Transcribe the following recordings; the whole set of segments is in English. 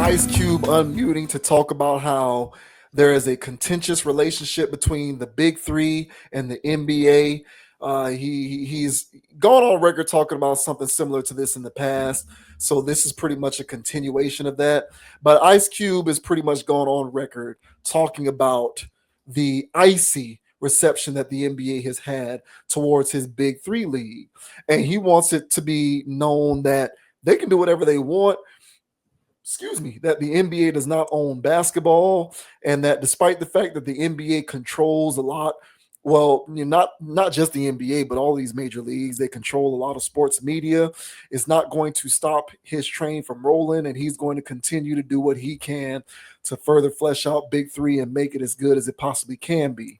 Ice Cube unmuting to talk about how there is a contentious relationship between the Big Three and the NBA. He's gone on record talking about something similar to this in the past, so this is pretty much a continuation of that. But Ice Cube is pretty much gone on record talking about the icy reception that the NBA has had towards his Big Three league, and he wants it to be known that they can do whatever they want. Excuse me, that the NBA does not own basketball, and that despite the fact that the NBA controls a lot, well, not just the NBA, but all these major leagues, they control a lot of sports media. It's not going to stop his train from rolling, and he's going to continue to do what he can to further flesh out Big Three and make it as good as it possibly can be.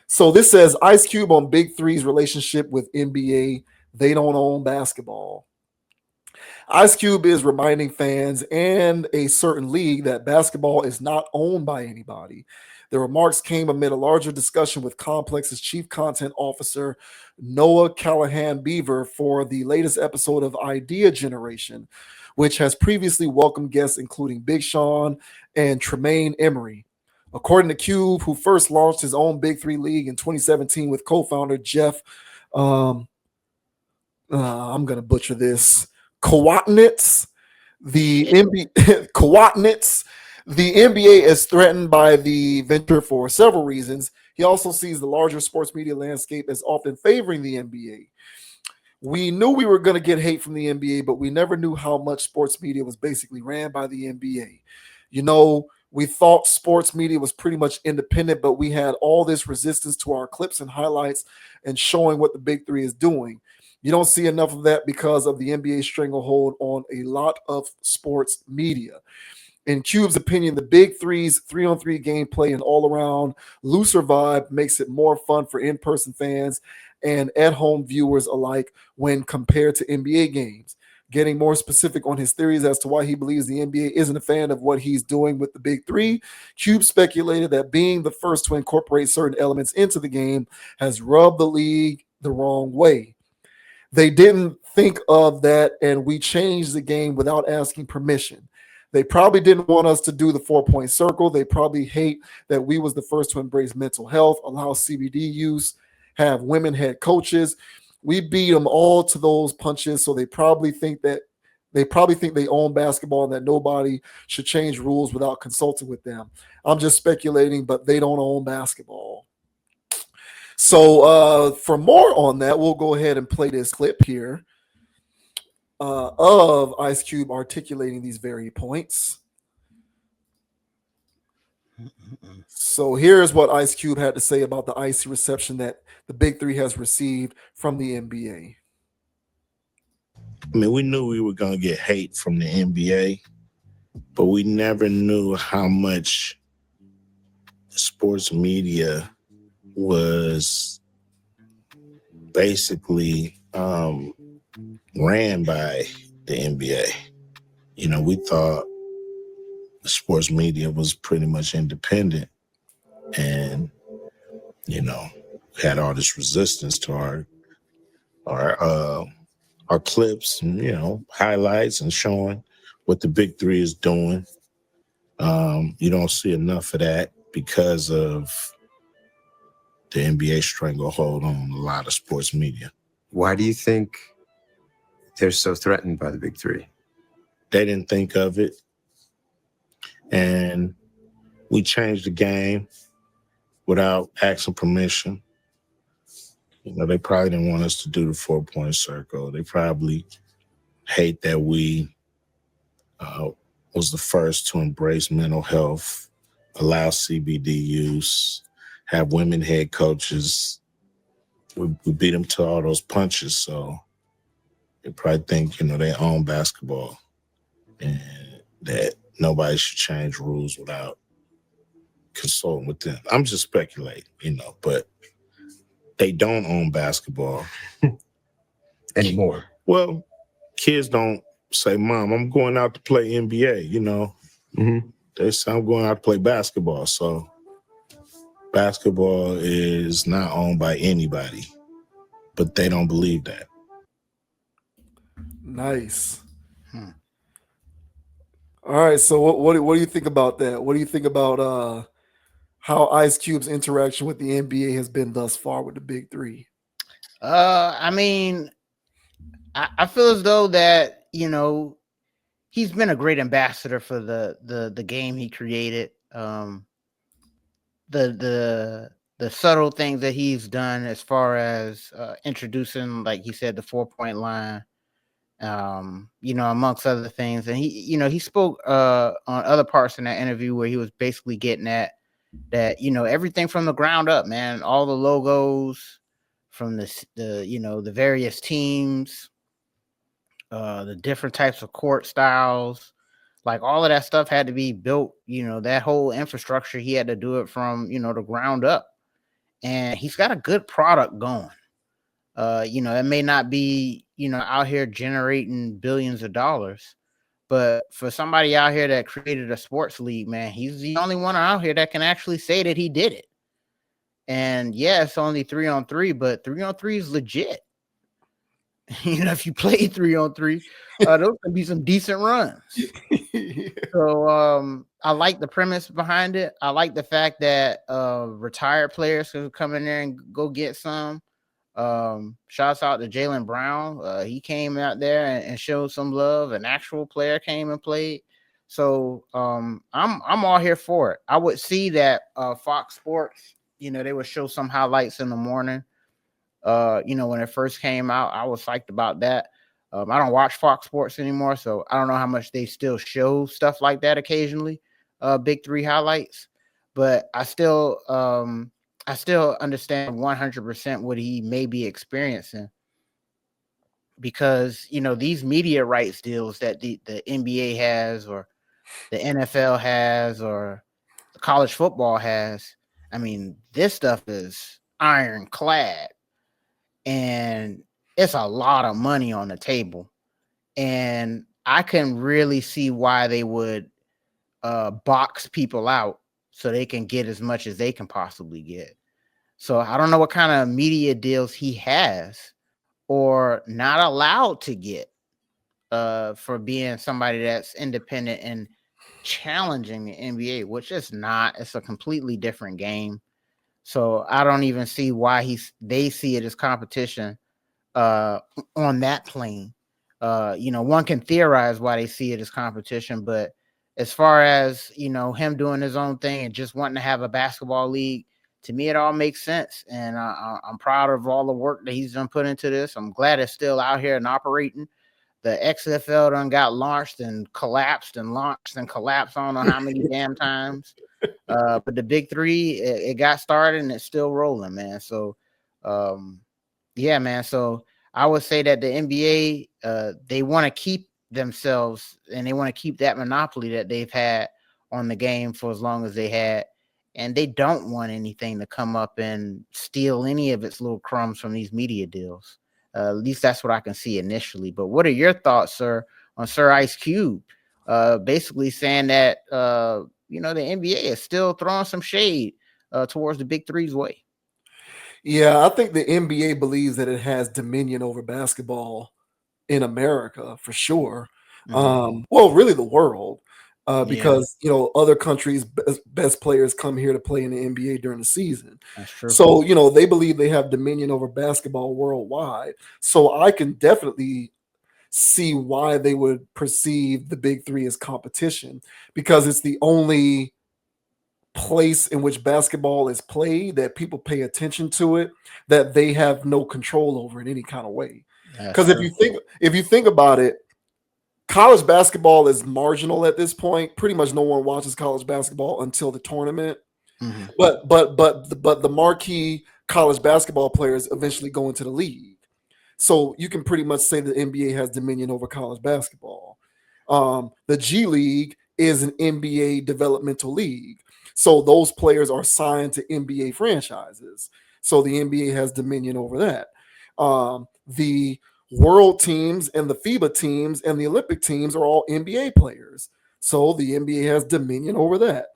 So this says Ice Cube on Big Three's relationship with NBA. They don't own basketball. Ice Cube is reminding fans and a certain league that basketball is not owned by anybody. The remarks came amid a larger discussion with Complex's chief content officer, Noah Callahan Beaver, for the latest episode of Idea Generation, which has previously welcomed guests including Big Sean and Tremaine Emory. According to Cube, who first launched his own Big Three League in 2017 with co-founder Jeff, I'm going to butcher this, Kowatnitz, the NBA, Kowatnitz, the NBA is threatened by the venture for several reasons. He also sees the larger sports media landscape as often favoring the NBA. We knew we were going to get hate from the NBA, but we never knew how much sports media was basically ran by the NBA. We thought sports media was pretty much independent, but we had all this resistance to our clips and highlights and showing what the Big Three is doing. You don't see enough of that because of the NBA stranglehold on a lot of sports media. In Cube's opinion, the Big Three's 3-on-3 gameplay and all-around looser vibe makes it more fun for in-person fans and at-home viewers alike when compared to NBA games. Getting more specific on his theories as to why he believes the NBA isn't a fan of what he's doing with the Big Three, Cube speculated that being the first to incorporate certain elements into the game has rubbed the league the wrong way. They didn't think of that, and we changed the game without asking permission. They probably didn't want us to do the 4-point circle. They probably hate that we was the first to embrace mental health, allow CBD use, have women head coaches. We beat them all to those punches, so they probably think they own basketball and that nobody should change rules without consulting with them. I'm just speculating, but they don't own basketball. So for more on that, we'll go ahead and play this clip here of Ice Cube articulating these very points. So here's what Ice Cube had to say about the icy reception that the Big Three has received from the NBA. I mean, we knew we were going to get hate from the NBA, but we never knew how much sports media was basically ran by the NBA. We thought the sports media was pretty much independent, and had all this resistance to our clips and highlights and showing what the Big Three is doing. You don't see enough of that because of the NBA stranglehold on a lot of sports media. Why do you think they're so threatened by the Big Three? They didn't think of it, and we changed the game without asking permission. They probably didn't want us to do the 4-point circle. They probably hate that we was the first to embrace mental health, allow CBD use, have women head coaches. We beat them to all those punches, so they probably think, they own basketball and that nobody should change rules without consulting with them. I'm just speculating, but they don't own basketball anymore. Well, kids don't say, "Mom, I'm going out to play NBA," Mm-hmm. They say, "I'm going out to play basketball." So basketball is not owned by anybody, but they don't believe that. Nice. All right. So what do you think about that? What do you think about how Ice Cube's interaction with the NBA has been thus far with the Big Three? I mean, I feel as though that he's been a great ambassador for the game he created. The subtle things that he's done as far as introducing, like he said, the 4-point line, amongst other things. And he spoke on other parts in that interview where he was basically getting at that, everything from the ground up, man, all the logos from the various teams, the different types of court styles, like all of that stuff had to be built, that whole infrastructure, he had to do it from, the ground up. And he's got a good product going. It may not be, out here generating billions of dollars, but for somebody out here that created a sports league, man, he's the only one out here that can actually say that he did it. And yeah, it's only 3-on-3, but 3-on-3 is legit. If you play 3-on-3, those can be some decent runs. So I like the premise behind it. I like the fact that retired players can come in there and go get some. Shouts out to Jaylen Brown. He came out there and showed some love. An actual player came and played. So I'm all here for it. I would see that Fox Sports, they would show some highlights in the morning. When it first came out, I was psyched about that. I don't watch Fox Sports anymore, so I don't know how much they still show stuff like that occasionally, Big Three highlights. But I still understand 100% what he may be experiencing, because these media rights deals that the NBA has, or the NFL has, or the college football has. I mean, this stuff is ironclad. And it's a lot of money on the table. And I can really see why they would box people out so they can get as much as they can possibly get. So I don't know what kind of media deals he has or not allowed to get for being somebody that's independent and challenging the NBA, which is not. It's a completely different game. So I don't even see why they see it as competition on that plane. One can theorize why they see it as competition, but as far as him doing his own thing and just wanting to have a basketball league, to me it all makes sense. And I'm proud of all the work that he's done put into this. I'm glad it's still out here and operating. The XFL done got launched and collapsed and launched and collapsed. I don't know how many damn times. But the Big Three, it got started and it's still rolling, man. So, yeah, man. So I would say that the NBA, they want to keep themselves and they want to keep that monopoly that they've had on the game for as long as they had. And they don't want anything to come up and steal any of its little crumbs from these media deals. At least that's what I can see initially. But what are your thoughts, sir, on Sir Ice Cube? Basically saying that, the NBA is still throwing some shade towards the Big Three's way. Yeah, I think the NBA believes that it has dominion over basketball in America for sure. Well, really the world, because other countries' best players come here to play in the NBA during the season. That's true. So they believe they have dominion over basketball worldwide. So I can definitely see why they would perceive the Big Three as competition, because it's the only place in which basketball is played that people pay attention to it, that they have no control over in any kind of way. Because if you think about it, college basketball is marginal at this point. Pretty much no one watches college basketball until the tournament. Mm-hmm. But the marquee college basketball players eventually go into the league. So you can pretty much say the NBA has dominion over college basketball. The G League is an NBA developmental league. So those players are signed to NBA franchises. So the NBA has dominion over that. The world teams and the FIBA teams and the Olympic teams are all NBA players. So the NBA has dominion over that.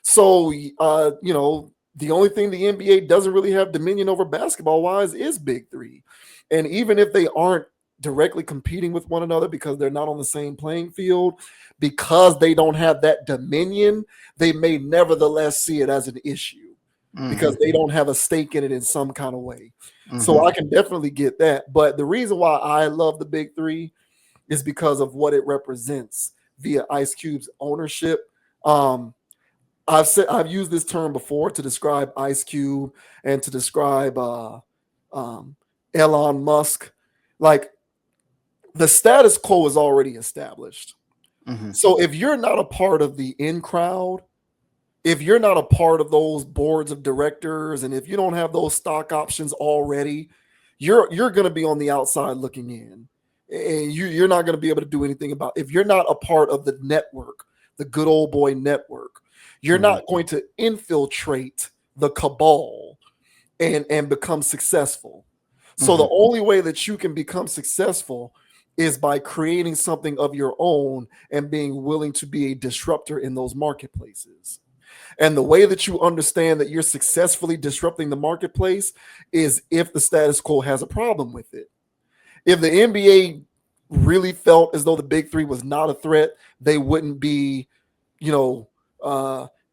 So, the only thing the NBA doesn't really have dominion over basketball wise is Big Three. And even if they aren't directly competing with one another because they're not on the same playing field, because they don't have that dominion, they may nevertheless see it as an issue because they don't have a stake in it in some kind of way. So I can definitely get that. But the reason why I love the Big Three is because of what it represents via Ice Cube's ownership. I've used this term before to describe Ice Cube and to describe Elon Musk. Like, the status quo is already established. So if you're not a part of the in crowd, if you're not a part of those boards of directors, and if you don't have those stock options already, you're going to be on the outside looking in, and you're not going to be able to do anything about it. If you're not a part of the network, the good old boy network, you're not going to infiltrate the cabal and become successful. So the only way that you can become successful is by creating something of your own and being willing to be a disruptor in those marketplaces. And the way that you understand that you're successfully disrupting the marketplace is if the status quo has a problem with it. If the NBA really felt as though the Big Three was not a threat, they wouldn't be,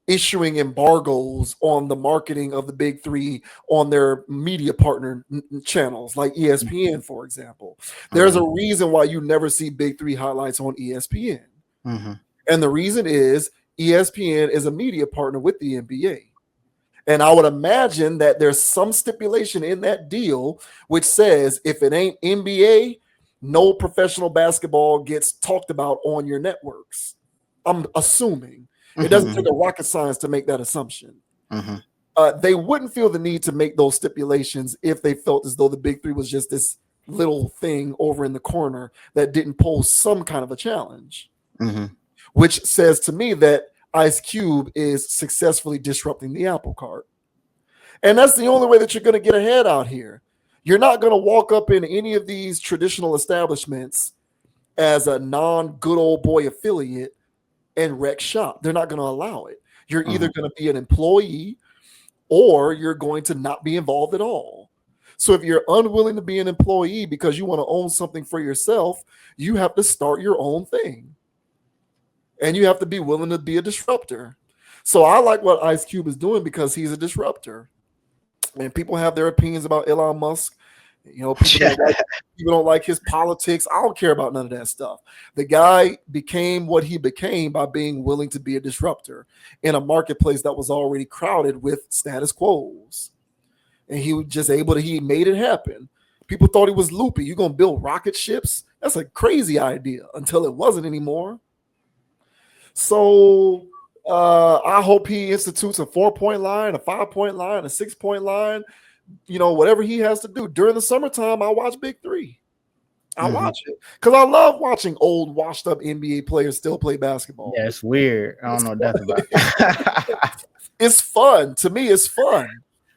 issuing embargoes on the marketing of the Big Three on their media partner channels like ESPN, for example. There's a reason why you never see Big Three highlights on ESPN. And the reason is ESPN is a media partner with the NBA. And I would imagine that there's some stipulation in that deal which says if it ain't NBA, no professional basketball gets talked about on your networks. I'm assuming. It doesn't take a rocket science to make that assumption. They wouldn't feel the need to make those stipulations if they felt as though the Big Three was just this little thing over in the corner that didn't pose some kind of a challenge, which says to me that Ice Cube is successfully disrupting the apple cart. And that's the only way that you're going to get ahead out here. You're not going to walk up in any of these traditional establishments as a non-good old boy affiliate and wreck shop. They're not going to allow it. You're either going to be an employee or you're going to not be involved at all. So if you're unwilling to be an employee because you want to own something for yourself, you have to start your own thing. And you have to be willing to be a disruptor. So I like what Ice Cube is doing because he's a disruptor. And people have their opinions about Elon Musk. People don't like his politics. I don't care about none of that stuff. The guy became what he became by being willing to be a disruptor in a marketplace that was already crowded with status quos. And he was just he made it happen. People thought he was loopy. You're going to build rocket ships? That's a crazy idea until it wasn't anymore. So I hope he institutes a 4-point line, a 5-point line, a 6-point line. Whatever he has to do. During the summertime, I watch Big Three. I watch it because I love watching old, washed-up NBA players still play basketball. Yeah, it's weird. I don't know nothing about it. It's fun. To me, it's fun.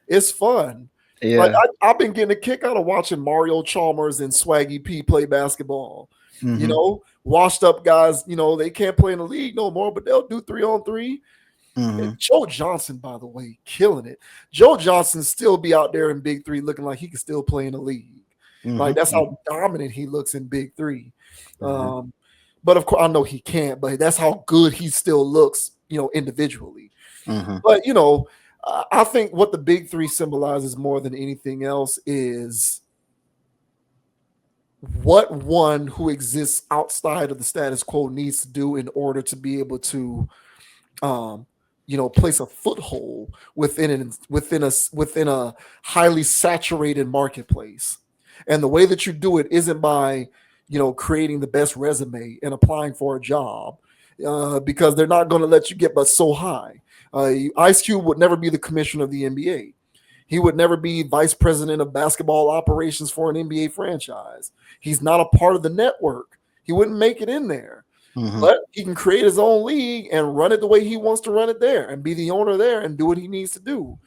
It's fun. Yeah. Like I've been getting a kick out of watching Mario Chalmers and Swaggy P play basketball. Washed-up guys, they can't play in the league no more, but they'll do 3-on-3. Joe Johnson, by the way, killing it. Joe Johnson still be out there in Big Three looking like he can still play in the league. Like that's how dominant he looks in Big Three. But of course, I know he can't. But that's how good he still looks, individually. But I think what the Big Three symbolizes more than anything else is what one who exists outside of the status quo needs to do in order to be able to place a foothold within a highly saturated marketplace. And the way that you do it isn't by, creating the best resume and applying for a job, because they're not going to let you get but so high. Ice Cube would never be the commissioner of the NBA. He would never be vice president of basketball operations for an NBA franchise. He's not a part of the network. He wouldn't make it in there. But he can create his own league and run it the way he wants to run it there and be the owner there and do what he needs to do.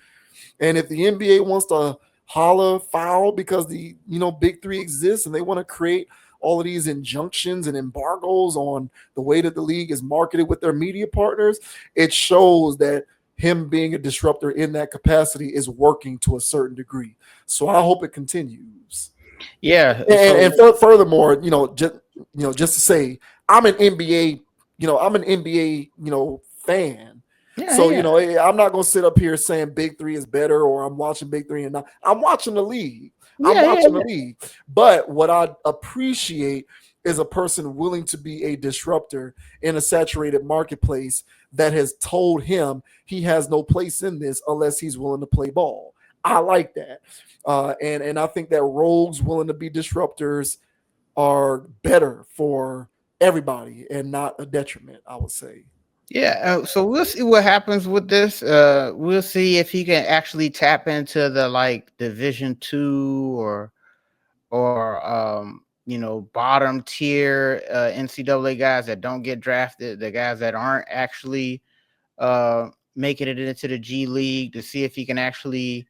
And if the NBA wants to holler foul because the Big Three exists and they want to create all of these injunctions and embargoes on the way that the league is marketed with their media partners, it shows that him being a disruptor in that capacity is working to a certain degree. So I hope it continues. Yeah. And furthermore, just to say, I'm an NBA, I'm an NBA, fan. Yeah, So, yeah. I'm not going to sit up here saying Big Three is better or I'm watching Big Three and not. I'm watching the league. I'm Yeah, yeah, watching the yeah. league. But what I appreciate is a person willing to be a disruptor in a saturated marketplace that has told him he has no place in this unless he's willing to play ball. I like that. And I think that rogues willing to be disruptors are better for everybody and not a detriment, I would say. Yeah, so we'll see what happens with this. We'll see if he can actually tap into the like Division 2 or bottom tier NCAA guys that don't get drafted, the guys that aren't actually making it into the G League, to see if he can actually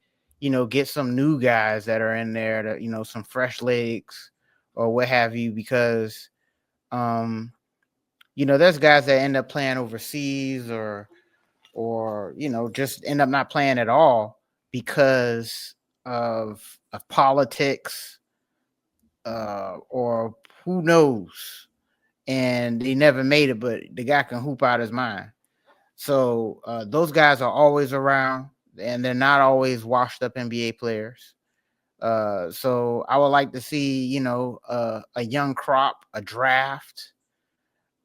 get some new guys that are in there, to some fresh legs or what have you, because there's guys that end up playing overseas or just end up not playing at all because of politics, or who knows, and he never made it, but the guy can hoop out his mind. So those guys are always around, and they're not always washed up NBA players. So I would like to see a young crop, a draft,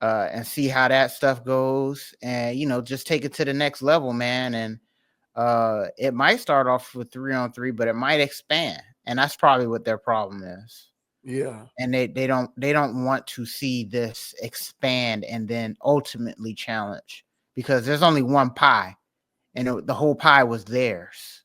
and see how that stuff goes, and just take it to the next level, man. And it might start off with 3-on-3, but it might expand, and that's probably what their problem is. Yeah. And they don't want to see this expand and then ultimately challenge, because there's only one pie, and the whole pie was theirs.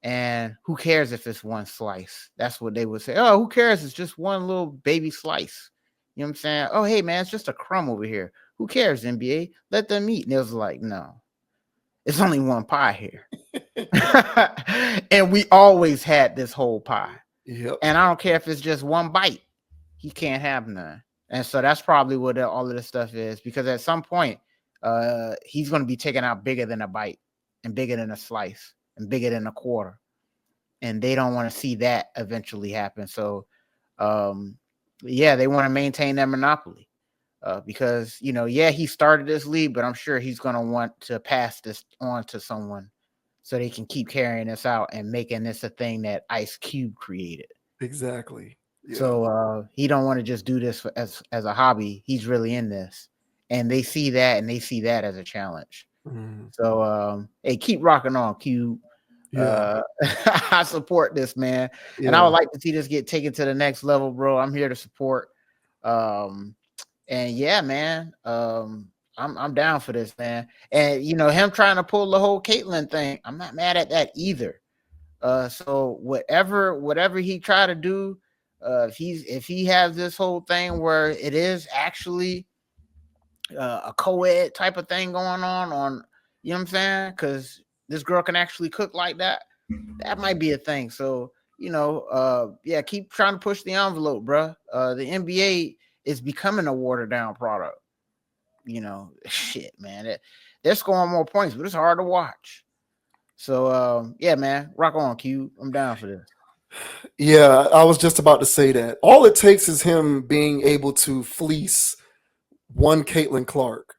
And who cares if it's one slice? That's what they would say. Oh, who cares? It's just one little baby slice. You know what I'm saying? Oh, hey man, it's just a crumb over here. Who cares, NBA? Let them eat. And it was like, no, it's only one pie here. And we always had this whole pie. Yep. And I don't care if it's just one bite. He can't have none. And so that's probably what all of this stuff is, because at some point, he's going to be taken out bigger than a bite and bigger than a slice and bigger than a quarter. And they don't want to see that eventually happen. So, they want to maintain their monopoly. Because, he started this league, but I'm sure he's going to want to pass this on to someone so they can keep carrying this out and making this a thing that Ice Cube created. Exactly. Yeah. So he don't want to just do this as a hobby. He's really in this, and they see that, and they see that as a challenge. So hey, keep rocking on, Cube. Yeah. I support this, man, and I would like to see this get taken to the next level, bro. I'm here to support. And yeah, man, I'm down for this, man. And him trying to pull the whole Caitlyn thing, I'm not mad at that either. So whatever he try to do, if he has this whole thing where it is actually a co-ed type of thing going on, you know what I'm saying? Because this girl can actually cook like that. That might be a thing. So keep trying to push the envelope, bro. The NBA is becoming a watered down product. Shit, man. They're scoring more points, but it's hard to watch. So man, rock on, Q. I'm down for this. Yeah, I was just about to say that. All it takes is him being able to fleece one Caitlin Clark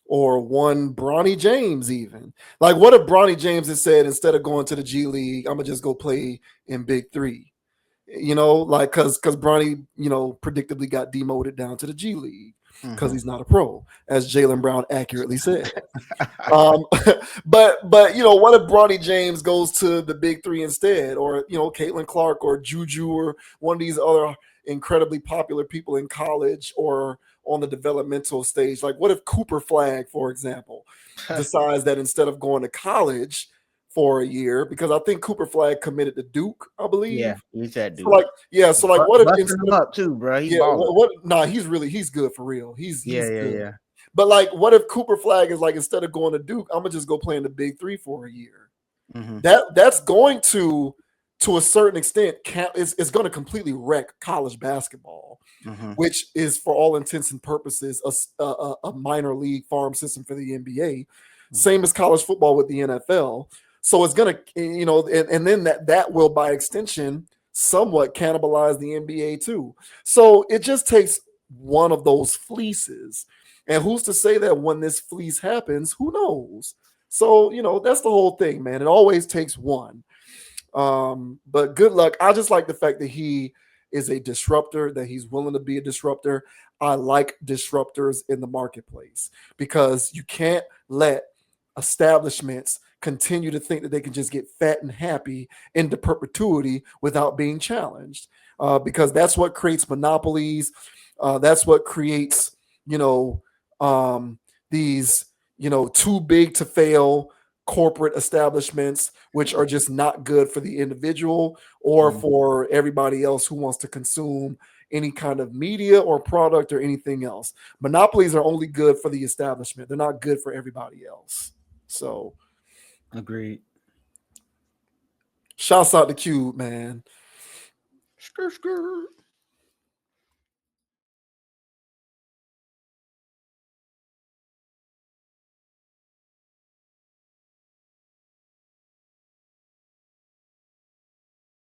or one Bronny James, even. Like, what if Bronny James had said, instead of going to the G League, I'm gonna just go play in Big Three? Like, because Bronny, predictably got demoted down to the G League because he's not a pro, as Jaylen Brown accurately said. But what if Bronny James goes to the Big Three instead, or Caitlin Clark or Juju or one of these other incredibly popular people in college or on the developmental stage? Like, what if Cooper Flag, for example, decides that instead of going to college for a year, because I think Cooper Flag committed to Duke, I believe. Yeah, he's that dude. So what if busting him up too, bro? He's he's good for real. He's good. Yeah. But like, what if Cooper Flag is like, instead of going to Duke, I'm gonna just go play in the Big Three for a year? That's going to a certain extent, it's going to completely wreck college basketball, which is, for all intents and purposes, a minor league farm system for the NBA. Same as college football with the NFL. So it's going to, and then that will, by extension, somewhat cannibalize the NBA too. So it just takes one of those fleeces. And who's to say that when this fleece happens, who knows? So, that's the whole thing, man. It always takes one. But good luck. I just like the fact that he is a disruptor, that he's willing to be a disruptor. I like disruptors in the marketplace because you can't let establishments continue to think that they can just get fat and happy into perpetuity without being challenged. Because that's what creates monopolies. That's what creates, these, too big to fail corporate establishments, which are just not good for the individual or for everybody else who wants to consume any kind of media or product or anything else. Monopolies are only good for the establishment. They're not good for everybody else. So, agreed. Shouts out to Cube, man. Skr, skr.